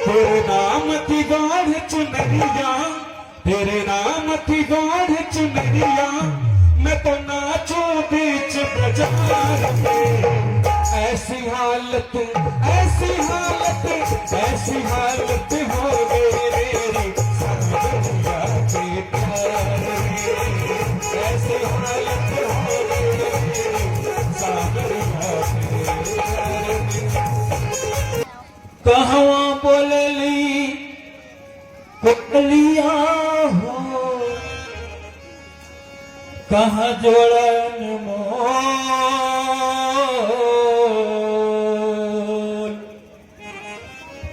तेरे नाम की गाढ़ चुनरिया, तेरे नाम की गाढ़ चुनरिया, मैं तो नाचूं बीच बाजार में। ऐसी हालत, ऐसी हालत, ऐसी हालत हो गई मेरी सावरिया के प्यार में। ऐसी हालत हो गई मेरी सावरिया के प्यार में। कहवा बोलली कोकलिया हो, कहाँ जोड़न मोल।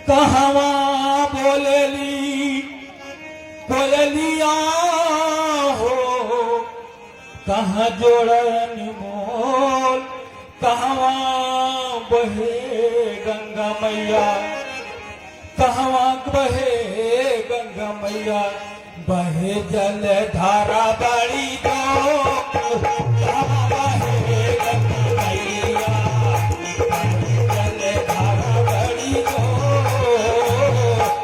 कहवा बोलली कोयलिया हो, कहाँ जोड़न मोल। कहवा बहे गंगा मैया, कहवा बहे गंगा मैया, बहे जल धारा बड़ी दो। कहवा बहे गंगा मैया, बहे जल धारा बड़ी दो।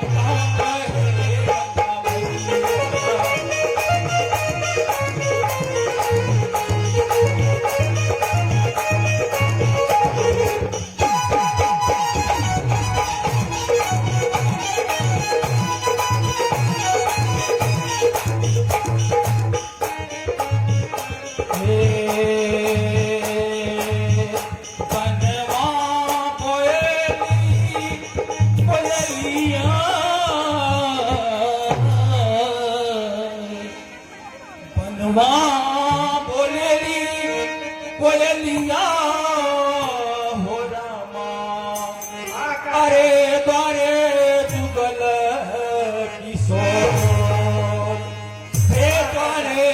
कहवा बहे गंगा मैया। बोलेली कोयलिया हो रामा, अरे द्वारे जुगल किशोर, हे द्वारे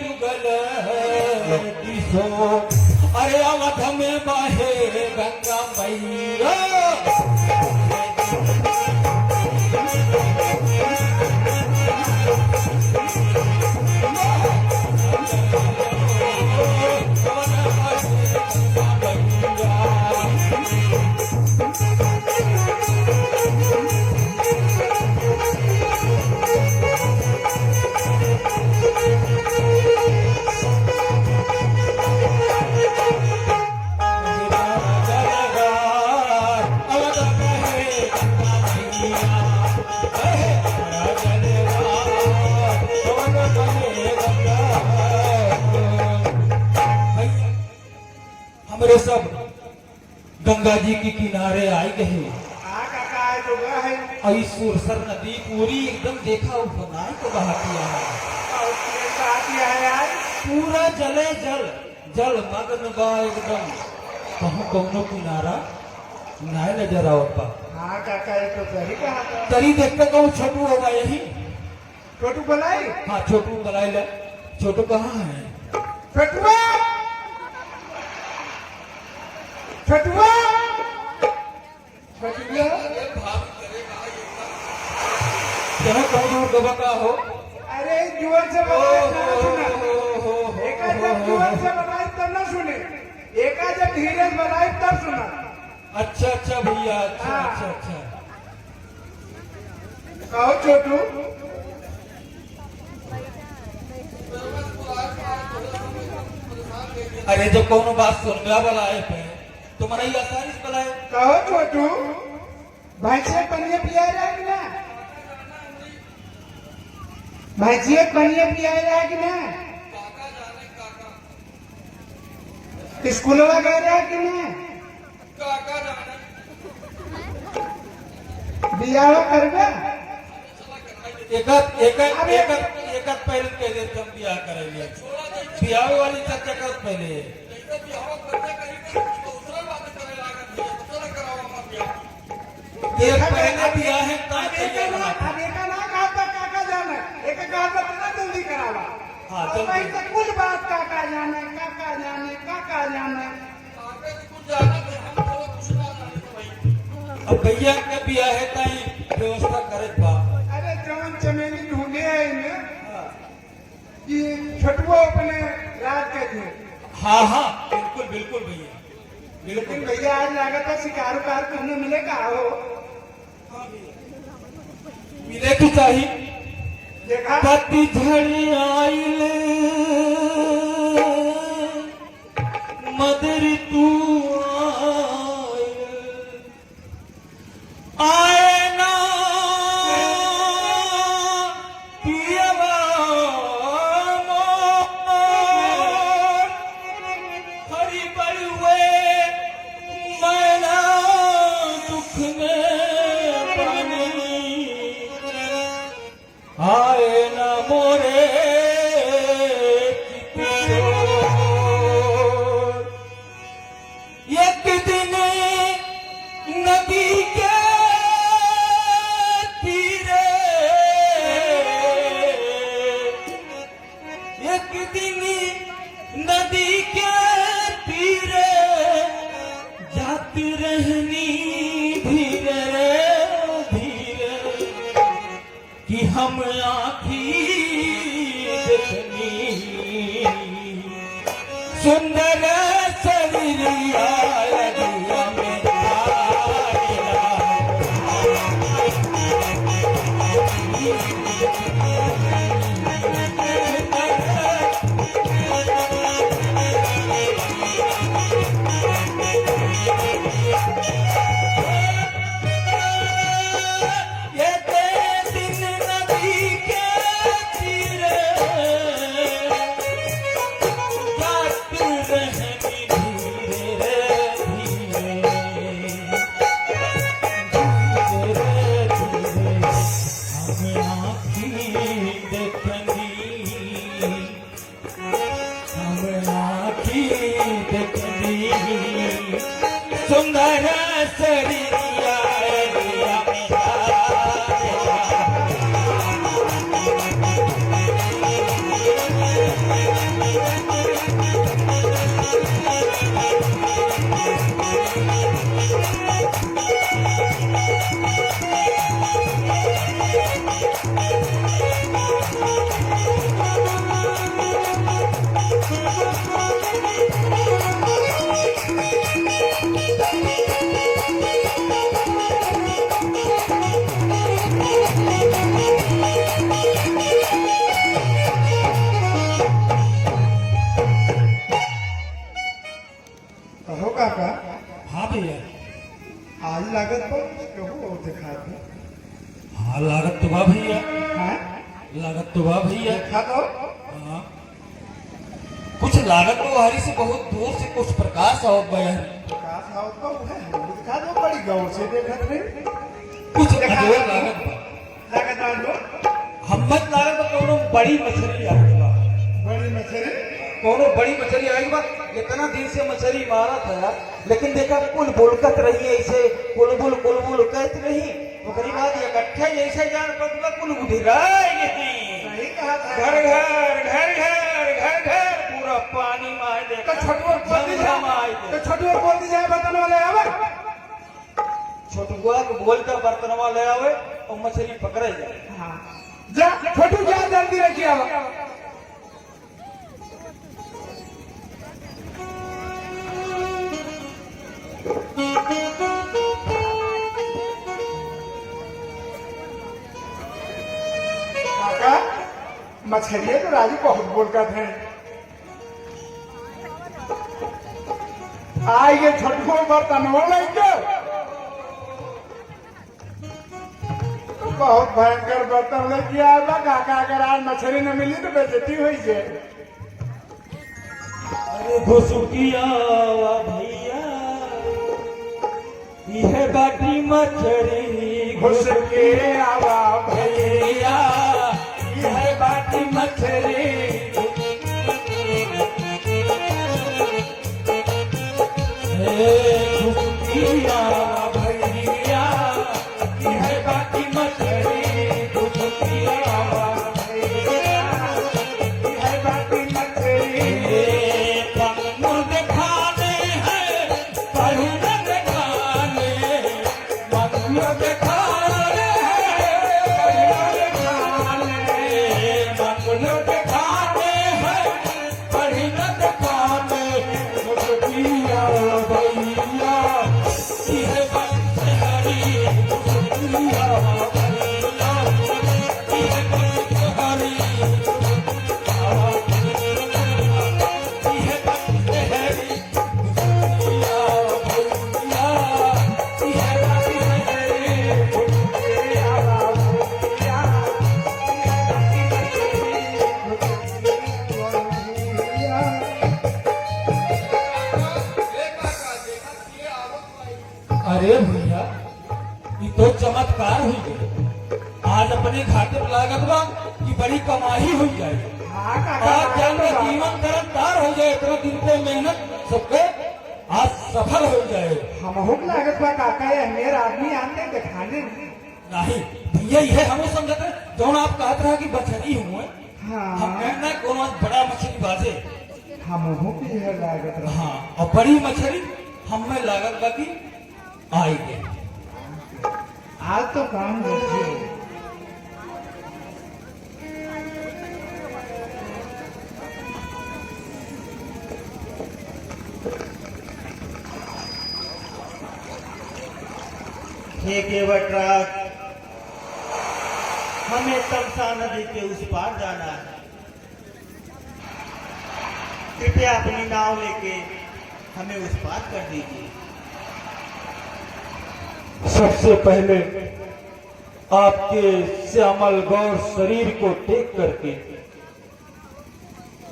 जुगल किशोर। अरे अवध में बहे गंगा मैया, हमरे सब गंगा जी के किनारे आए गए। आई सुरसर नदी पूरी एकदम देखा बनाए तो बहाती है, पूरा जले जल, जल मग्न बा एकदम। कहूँ कौनो किनारा नहीं नजर आवत बा। हाँ काका, ये तो सही कहा था। तरी देखते कहूँ छोटू होगा यही। छोटू बुलाई? हाँ छोटू बुलाई ले। छोटू कहाँ है? छोटुआ, छोटुआ, छोटुआ। यहाँ कौन और गवा का हो? अरे जोर से बताए ना सुना। एक जब जोर से बताए तब ना सुने, एक जब धीरे से बताए तब सुना। अच्छा अच्छा भैया, अच्छा अच्छा अच्छा। कहो छोटू। अरे जब कोनो बात सुनला वाला है पे तुम्हारा ही आसानी से बुलाए। कहो छोटू, भैंसे पनिया पिया रहा कि ना? भैंसिया पनिया पिया रहा कि ना? स्कूलवा गए रहा कि ना? बियाह करबे? एक पहले कह दे तुम बियाह करेंगे। बियाह वाली चर्चा पहले। पहले बियाह है देखा ना काका, काका जाना एक कहा जल्दी करावा। हाँ तो कुछ बात काका जाने, काका जाने, काका जाने। अब भैया के बियाह है ताई व्यवस्था करे बा। अरे जवन चमेली ढूंढे है इन्हें कि छठुआ अपने रात के थे। हाँ हाँ बिल्कुल बिल्कुल भैया, बिल्कुल भैया आज लागत है शिकार उकार करने मिलेगा हो। मिले तो चाहिए देखा पति झड़ी आइल मदर तू आए ना पियवा मोर हरि बड़ुए मैना दुख में पानी आए ना मोरे किशोर। एक दिन नदी के तीरे एक दिन नदी के तीरे जाती रहनी धीरे धीरे कि हम आँखी देखनी सुंदर शरीरिया रगिया में ये दिन नदी के तीरे जाती रहनी धीरे धीरे धीरे हम आँखी देखनी हम आँखी देखनी सुंदर शरीरिया रगिया में कहो काका हाँ भैया आज लागत तो कहो दिखा दो हाँ लागत तो बा भैया हाँ लागत तो बा भैया दिखा दो हाँ कुछ लागत तो हरी से बहुत दूर से कुछ प्रकाश आवत बया प्रकाश आओ तो है दिखा दो बड़ी गौर से देखत रहे कुछ दिखा अजोर दो। लागत बा लागत डाल दो हमत लागत बा कोनो बड़ी मछली आई बा बड़ी मछली कोनो बड़ी मछली आई बा इतना दिन से मछली मारा था लेकिन देखा कुल बुलकत रही ऐसे कुलबुल कहत रही ओकरी बाद इकट्ठे जैसे जान पड़ता कुल बुढ़िराई नहीं सही कहा था घर घर घर घर घर घर पूरा पानी मार दे तो छोटुआ बोल दी जाए तो छोटुआ बोल दी जाए बतन वाले आवे छोटुआ को बोल कर बर्तनवा ले आवे और मछली पकड़े जाए हाँ जा छोटू जा जल्दी रखिए आवा काका मछलिए तो राजू बहुत बोलता थे आइए छोटू बर्तन हो लेंगे बहुत भयंकर बर्तन लेके आएगा काका अगर आज मछली न मिली तो बेइज्जती हुई जाए अरे घुसुकिया भैया यह बाटी मछली घुस के आवा भैया यह बाटी मछली घुसुकिया भैया यह बाटी मछली घुसुकिया भैया है बाटी मछली मुर्ग खाने हैं पढ़ने खाने मुर्ग खाने मुर्ग खाने हैं पढ़ने खाने मुर्गिया भैया यह बंसरी मुर्गिया भैया चमत्कार हुई गए। आज अपने घाटे पर लागत बा कि बड़ी कमाई हो जाए। हाँ काका आज जान के लागत बा। जीवन तरफदार हो जाए, इतना दिन के मेहनत सबके आज सफल हो जाए। हमहू के लागत बा काका ये मेरे आदमी आते दिखाने नहीं भैया ये हम समझते जौन आप कहते रहे कि बचरी हुए हाँ हम कहना कोनो बड़ा मछली बाजे। हमहू के यह लागत रहा। हाँ और बड़ी मछली हमें लागत बा कि आएगी। आज तो काम होती हे केवटराज, हमें तमसा नदी के उस पार जाना है। कृपया अपनी नाव लेके हमें उस पार कर दीजिए। सबसे पहले आपके श्यामल गौर शरीर को देख करके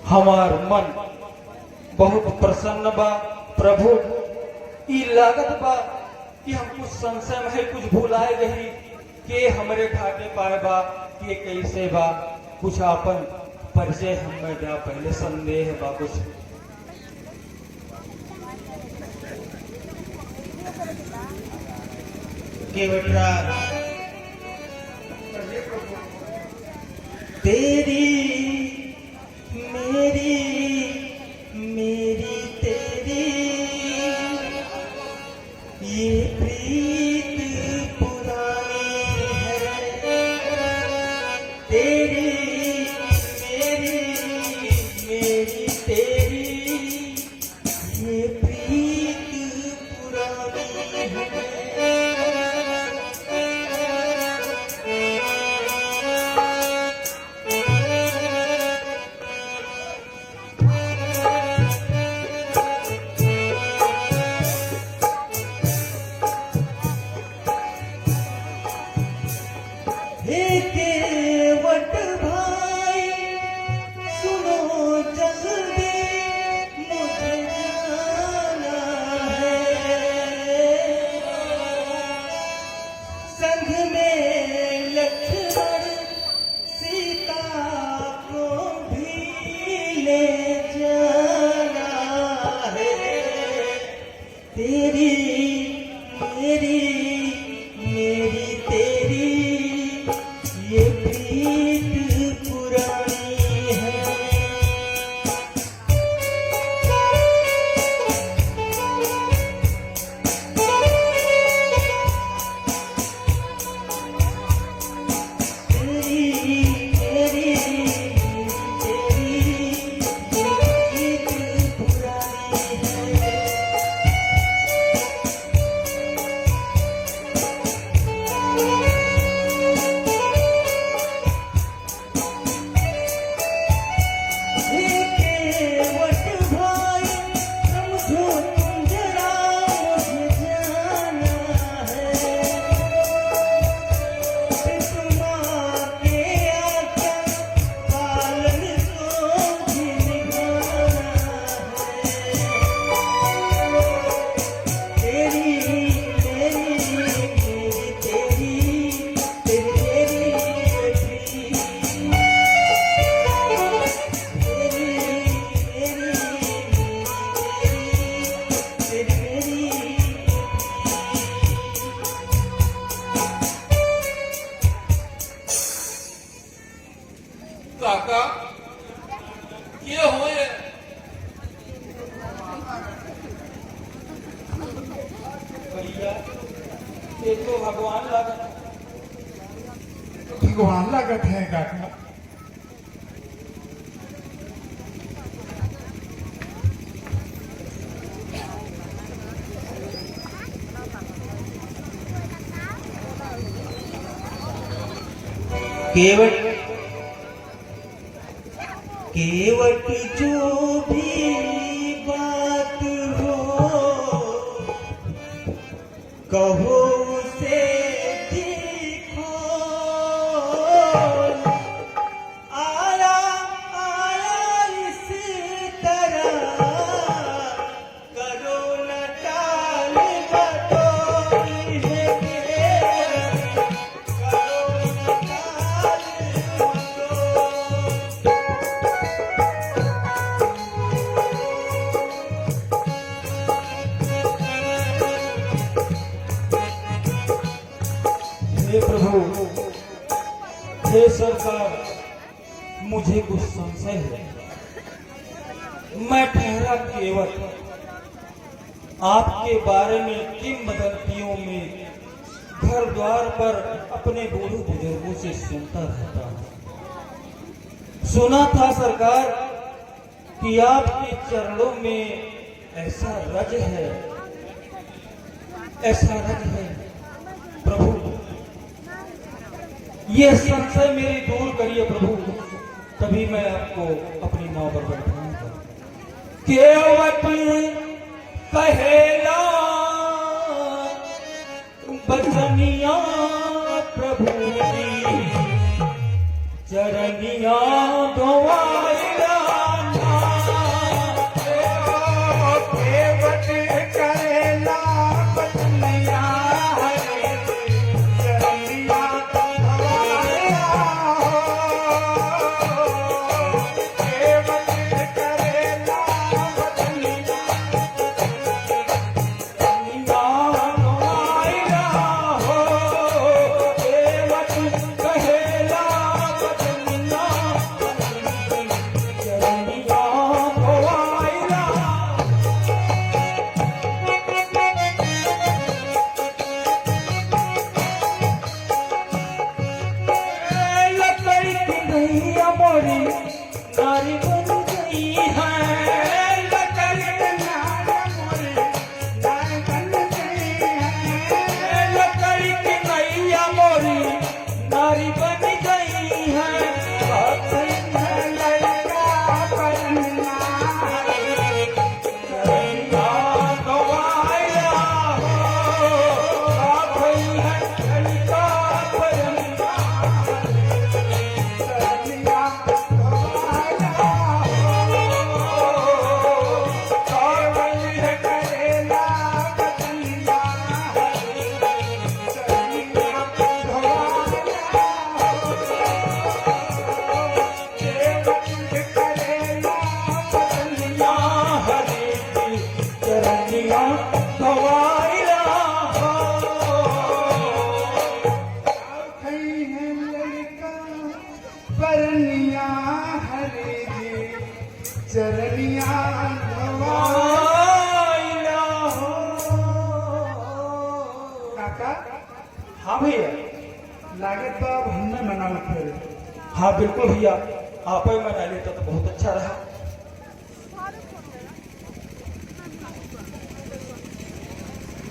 हमार मन बहुत प्रसन्न बा। प्रभु ई लागत बा कि हम कुछ संशय में है, कुछ भुलाए गई के हमरे घाटे पाए बा कि कैसे बा। कुछ आपन परिचय हमें जा पहले संदेह बा कुछ। केवटराज, तेरी मेरी मेरी तेरी ये प्रीत पुरानी है। तेरी मेरी मेरी तेरी ये प्रीत पुरानी है। हे केवट भाई, सुनो जल्दी मुझे जाना है। संग में लक्ष्मण सीता को भी ले जाना है। तेरी मेरी मेरी तेरी ये प्रीत पुरानी है। तेरी मेरी तेरी ये प्रीत पुरानी है। केवट भाई, समझो तुम जरा मुझे जाना है। पिता के आज्ञा पालन को भी निभाना है। तेरी मेरी मेरी तेरी तेरी काका ये होए भैया ये तो भगवान लागत। भगवान लागत है काका। केवट केवट जो भी बात हो कहो उसे दिखो। आया आया इस तरह करो न टाल बटोरी है। प्रभु हे सरकार, मुझे कुछ संशय है। मैं ठहरा केवल आपके बारे में किंवदंतियों में घर द्वार पर अपने बूढ़े बुजुर्गों से सुनता रहता हूँ। सुना था सरकार कि आपके चरणों में ऐसा रज है, ऐसा रज है प्रभु। ये संशय मेरी दूर करिए प्रभु, तभी मैं आपको अपनी नाव पर बैठाऊंगा। केवट कहेला बचनिया प्रभु की, चरनिया गवाइला केवट करेला बचनिया हरे, चरनिया गवाइला हो। केवट करेला बचनिया, चरनिया गवाइला हो। केवट कहेला बचनिया, चरनिया गवाइला। लकड़ी की नैया मोरी नारी बन गई है। लकड़ी के नारे मोरे नाय बन गई है। लकड़ी की नैया मोरी नारी बन गई है। लड़का बनना है। चरनिया गवाइला हो। आ गई है लड़का बनना। चरनिया गवाइला हो। केवट करेला बचनिया हरे, चरनिया गवाइला हो। केवट करेला बचनिया हरे की चरनिया गवाइला हो। खई है लड़का परनिया हरे जी, चरनिया गवाइला हो। काका हाँ भैया, लागे तो अब हमने मना फिर हाँ बिल्कुल भैया, आप ही मना लेता तो बहुत अच्छा रहा।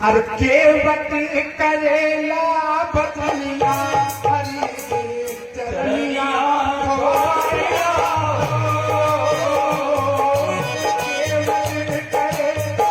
अरे केवट करेला बचनिया हरे जी, चरनिया गवाइला हो। केवट करेला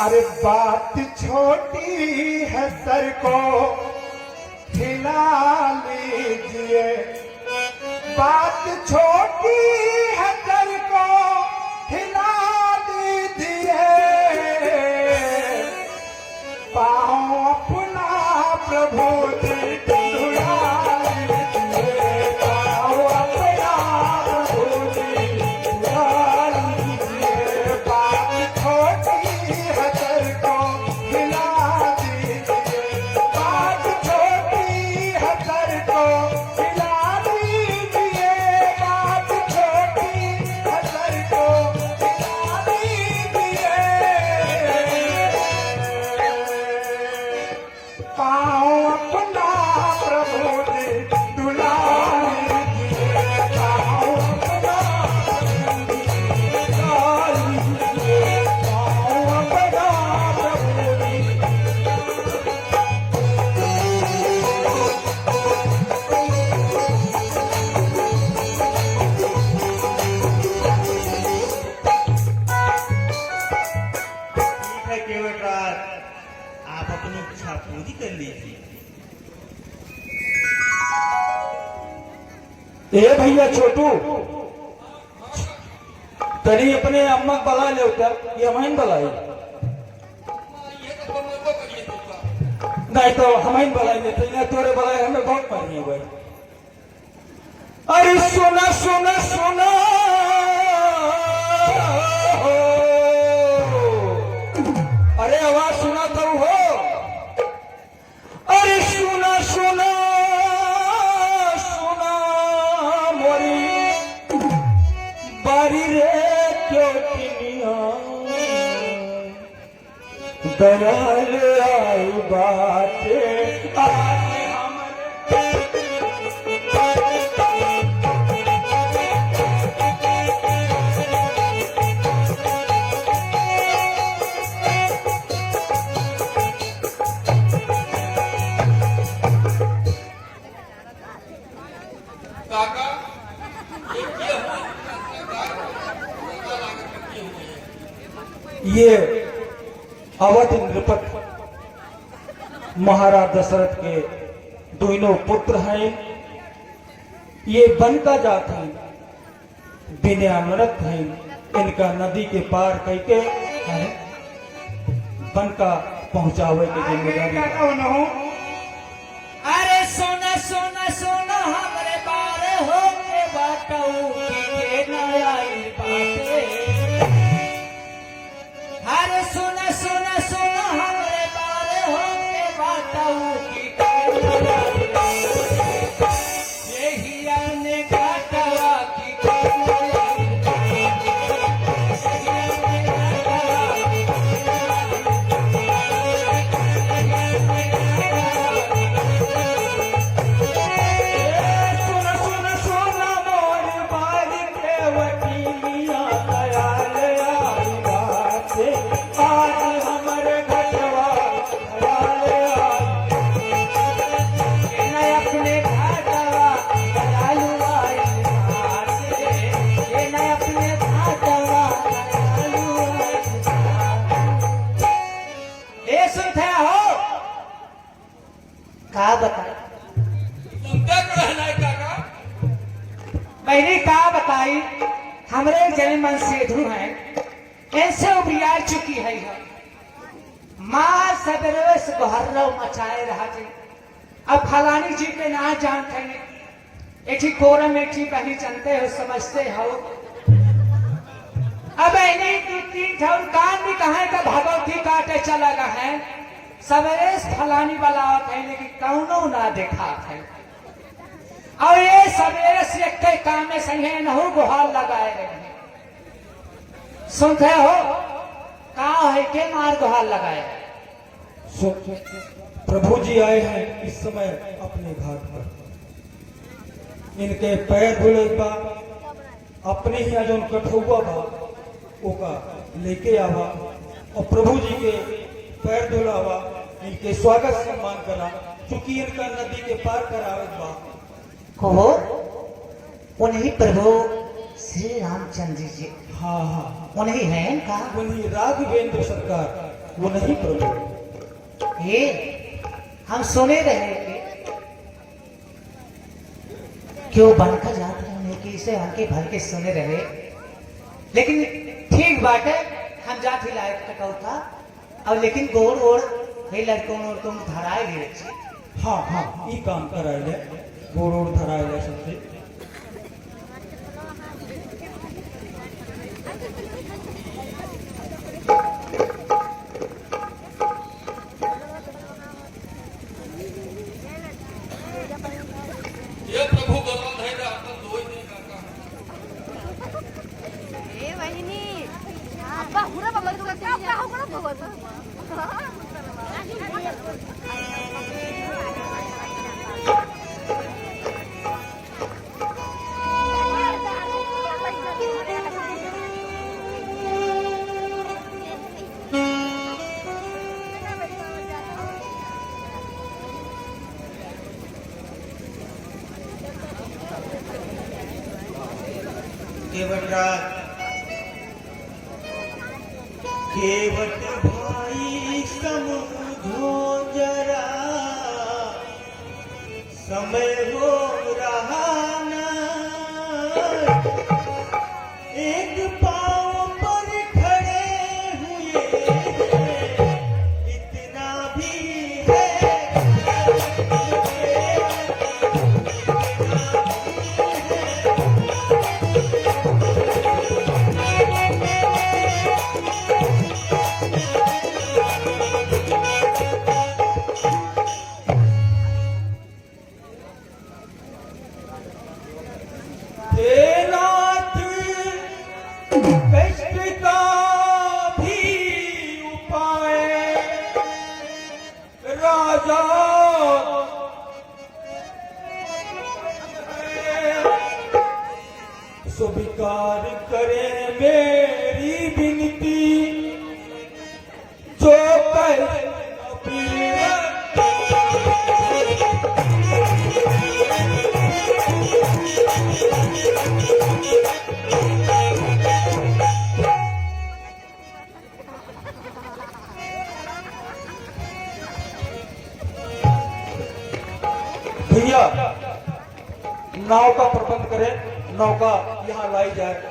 अरे बात छोटी है सर को खिला लीजिए, बात छोटी है सर को खिला लीजिए। पाँव अपना प्रभु जी धुला लीजिए, पाँव अपना प्रभु जी धुला लीजिए। बात छोटी है सर को खिला दीजिए, बात छोटी है सर को खिला दीजिए। ए भैया छोटू तरी अपने अम्मा बला ले उतर ये हमाइन बलाई नहीं तो हमाइन बलाई लेते ना तोरे बलाई हमें बहुत मारी है भाई। अरे सुना सुना सुना अरे आवाज सुना तो हो। अरे सुना सुना सुना मोरी बारी रे क्यों किनिया दयाल आई बाटे आज ये अवध नृपत महाराज दशरथ के दोनों पुत्र हैं। ये वन का जात है, विनयानुरक्त हैं। इनका नदी के पार करके वन का पहुंचावे की जिम्मेदारी। अरे सोना सोना सोना हमरे बारे हो के बाटऊ के नयाई बाटे। अरे सोना सोना सोना हमरे बारे हो के बाटऊ के नयाई बाटे। यही आने घाटवा की मैंने कहा बताई हमरे जन्म सेधु हैं ऐसे उबिया चुकी है माँ सदरस बहर्रव मचाए रहा जी। अब फलानी जी के ना जानते हैं एक कोरम एक कहीं जानते हो समझते हो। अब इन्हीं दो तीन ठोर कान भी कहा का भगवती काटे चला गया है सवेरे फलानी वाला है लेकिन कौनो ना देखा है। और ये सवेरे से एक काम में सही है नहु गुहार लगाए रहे सुनते हो कहा है के मार गुहार लगाए। प्रभु जी आए हैं इस समय अपने घाट पर, इनके पैर धुले बा अपने ही जो कठौआ बा ओका लेके आवा और प्रभु जी के पैर धुलावा इनके स्वागत सम्मान करा क्योंकि इनका नदी के पार करावे बा। हो उन्हीं प्रभु श्री रामचंद्र जी। हाँ हाँ उन्हीं हैं का उन्हीं राघवेंद्र सरकार वो नहीं प्रभु। ये हम सुने रहे कि क्यों बनकर जाते हैं कि इसे हल्के भलके सुने रहे लेकिन ठीक बात है हम जाती लायक टकाऊ था और लेकिन गोड़ ओढ़ हे लड़कों और तुम धराए गए अच्छी। हाँ हाँ ये काम कराए गोड़ ओढ़ धराए सबसे। ये प्रभु गरम है ना अपन दोई नहीं काका ए वहिनी अब्बा हुरा बाबा तो क्या अब्बा हो गया भगवान केवट भाई समझो जरा समय हो रहा ना स्वीकार करें मेरी विनती, जो कहे भैया नाव का प्रबंध करें, नौका यहाँ लाई जाए।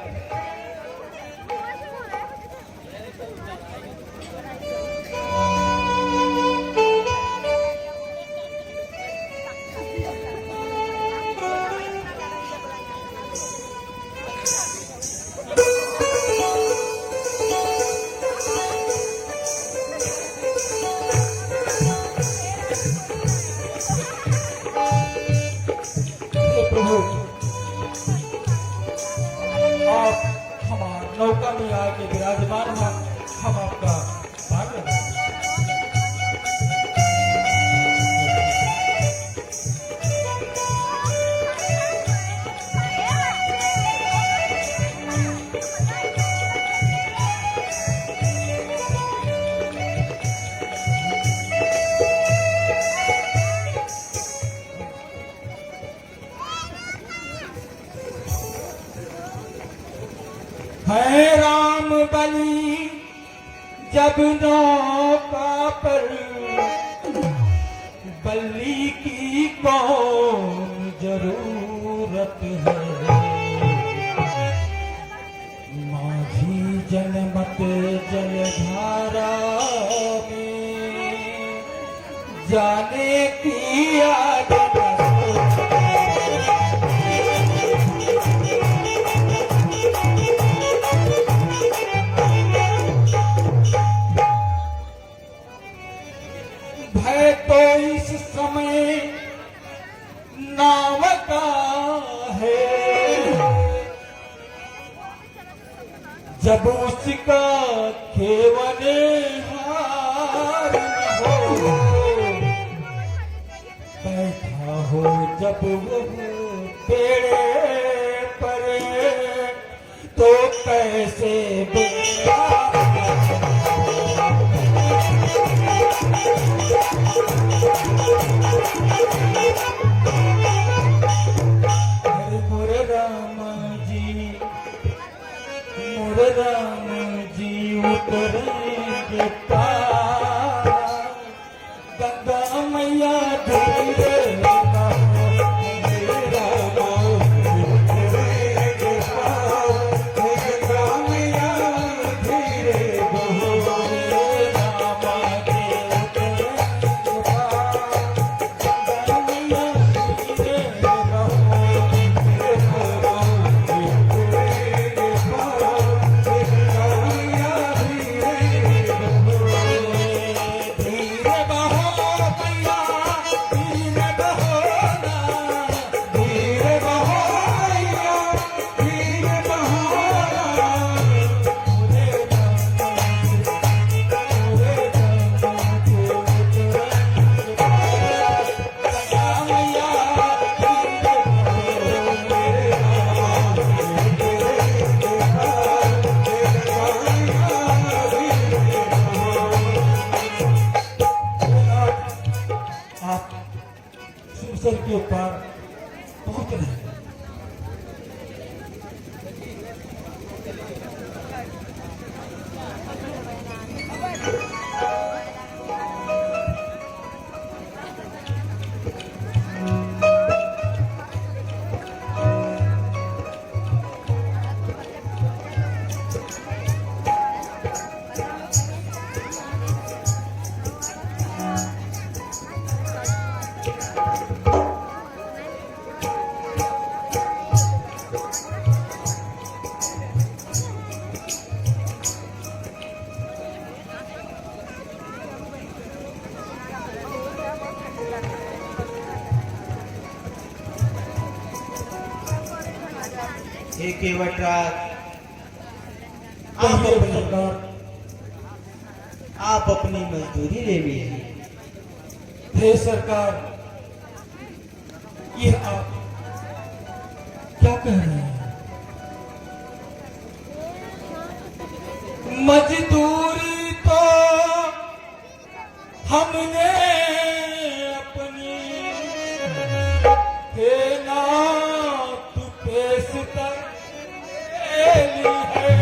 आप हमारे नौका में आके विराजमान हैं, हम आपका स्वागत है। है राम बलि जब नौका पर, बलि की कौन जरूरत है। माझी जनमत जलधारा में जाने की आदत है, तो इस समय नाव का है, जब उसका केवल हार न हो, बैठा हो जब वो बेड़े पर, तो कैसे बेड़ा राम जी उतरेंगे पार, गंगा मैया धीरे सिर के ऊपर पहुंच रहे हैं। हे केवटराज, आप अपनी मजदूरी ले लीजिए। हे सरकार, ये आप क्या कह रहे हैं? हमने अपनी हे ना तू पेशतर ली है,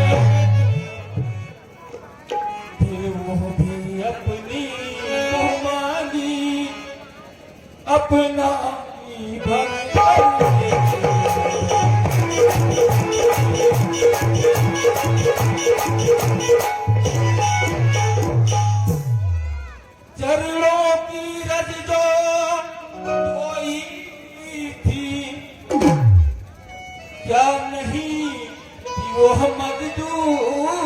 फिर वो भी अपनी मांगी अपना ही भक्त चरणों की रज जो धोई थी, क्या नहीं थी वो मजदूरी,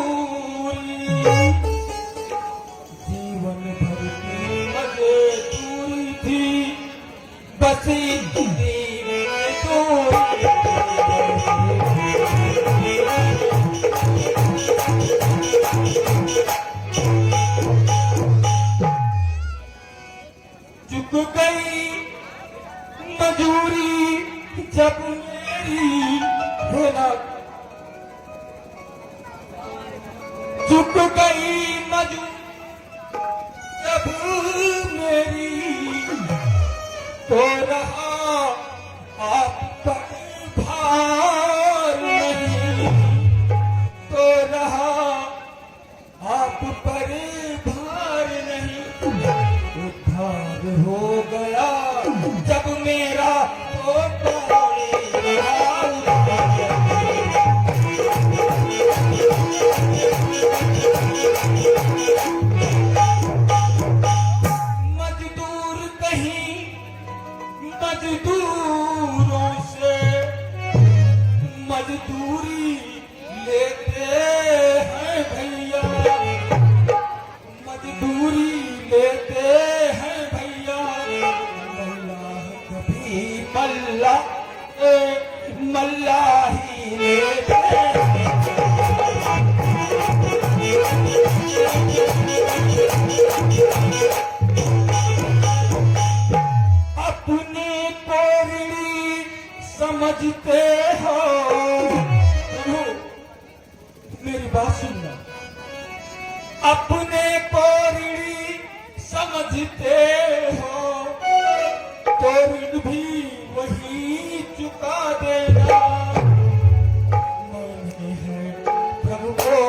जीवन भर की मजदूरी थी, बस इतनी दूरी। चुक गई मजूरी जब मेरी होना, चुक गई मजूरी जब मेरी, तो रहा आप पर भार नहीं, तो रहा आप पर भार नहीं, उद्धार हो गया जब मेरा तो मजदूर कहीं मजदूरों से मजदूरी लेते हैं भैया, मजदूरी लेते हैं भैया, मल्लाह कभी मल्लाह ही लेते हैं। अपने कोरड़ी समझते हो, मेरी बात सुनना, अपने कोरड़ी समझते हो, तो ऋण भी वही चुका देना, मैंने है प्रभु को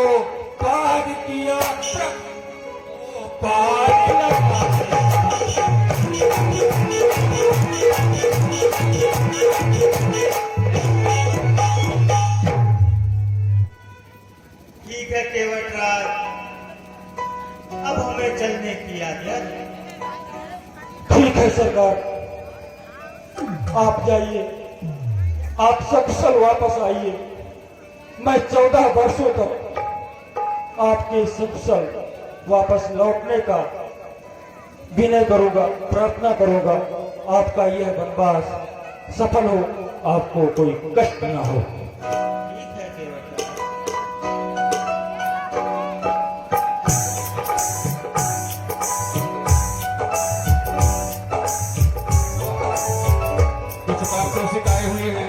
पार किया, प्रभु को पार लगा। ठीक है केवट राज, अब हमें चलने की आज्ञा। ठीक है सरकार, आप जाइए, आप सकुशल वापस आइए। मैं 14 वर्षों तक आपके सकुशल वापस लौटने का विनय करूंगा, प्रार्थना करूंगा, आपका यह वनवास सफल हो, आपको कोई कष्ट न हो। ठीक है केवट राज। कुछ बातों से आए हुए हैं